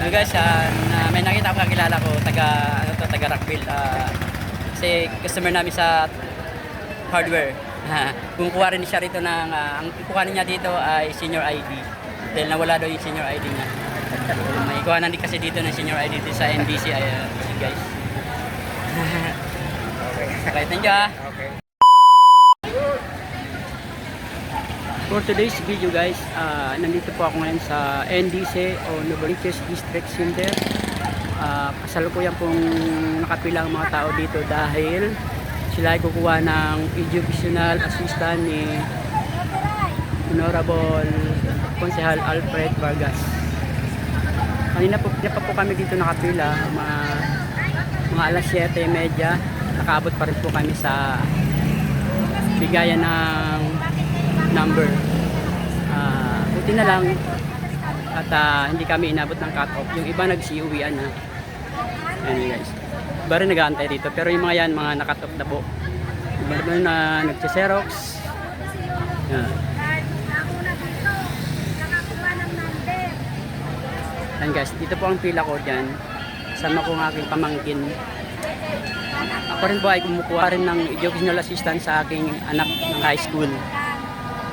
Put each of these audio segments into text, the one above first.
Guys, may nakita ko kakilala ko taga Rockville. Kasi customer namin sa hardware. Kumukuha rin siya rito ng ang kukuhanin niya dito ay senior ID. Dahil nawala daw yung senior ID niya. May kuhanan din kasi dito ng senior ID dito sa NDC ay guys. Okay, thank you. Okay. For today's video guys, nandito po ako ngayon sa NDC o Novaliches District Center. Kasalukuyan pong nakapilang mga tao dito dahil sila ay kukuha ng educational assistant ni Honorable Konsehal Alfred Vargas. Kanina pa po kami dito nakapila, mga alas 7:30, nakaabot pa rin po kami sa bigayan ng number. Buti na lang at hindi kami inabot ng cut-off. Yung iba nag-CUWian na. Ayan guys. Iba rin nag-aantay dito. Pero yung mga yan, mga na-cut-off na po. Iba naman na nag-xerox. Ayan guys. Dito po ang pila ko dyan. Sama ko ng aking pamangkin. Ako rin po ay kumukuha rin ng educational assistant sa aking anak ng high school.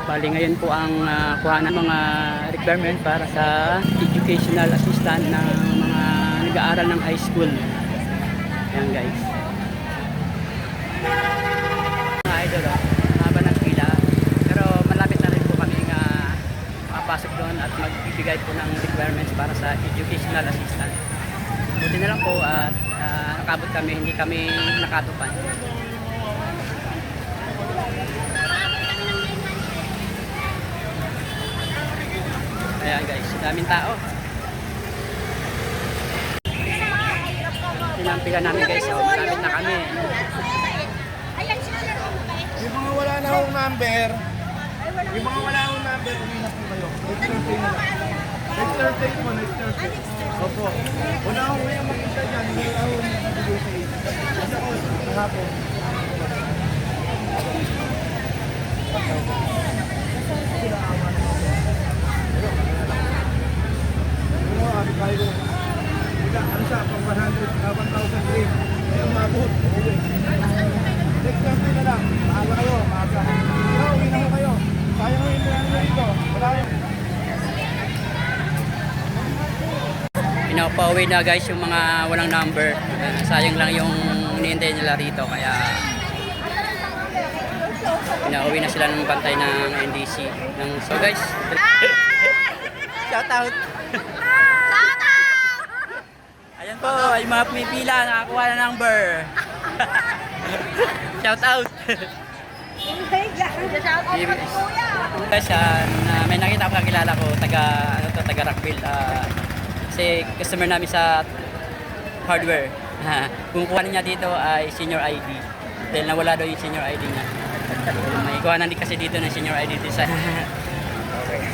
Bali ngayon po ang kuha ng mga requirement para sa educational assistant ng mga nag-aaral ng high school. Ayan guys. Mga idol, haba ng pila. Pero malapit na rin po kami makapasok doon at magbibigay po ng requirements para sa educational assistant. Buti na lang po at nakabot kami, hindi kami nakatupan. Ayan guys, daming tao. Pinampila namin guys, malapit na kami. Yung mga wala na akong number, uminak po kayo. Next Thursday po, next Thursday. Opo. Wala akong kaya makita dyan, hindi ako nakabigay sa iyo. Kasi ako, kahapon. Kayo, ano siya, pang 1,000 green. Ngayon mabot. Next Thursday na lang. Maaga kayo, maaga. Uwi na ko kayo. Sayang mo yung pinangyay dito. Wala yun. Pinapauwi na guys yung mga walang number. Sayang lang yung hinihintay nila rito. Kaya pinauwi na sila ng bantay ng NDC. So guys, shout out! Ayan po, yung mga pumipila, nakakuha na number. Shout out! Guys, may nakita ko kakilala ko taga Rockville. Kasi customer namin sa hardware. Kumukuha niya dito ay senior ID. Dahil nawala daw yung senior ID niya. May kuhanan din kasi dito ng senior ID design.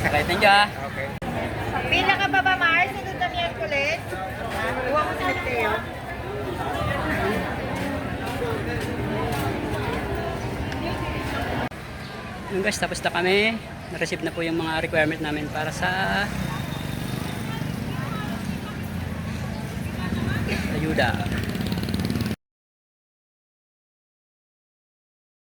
Okay, thank you. Okay. Pila ka pa ba, Mars? Sunod na Miyerkules? Kuha mo si Mateo. Yung guys, tapos na kami. Na-receive na po yung mga requirement namin para sa ayuda.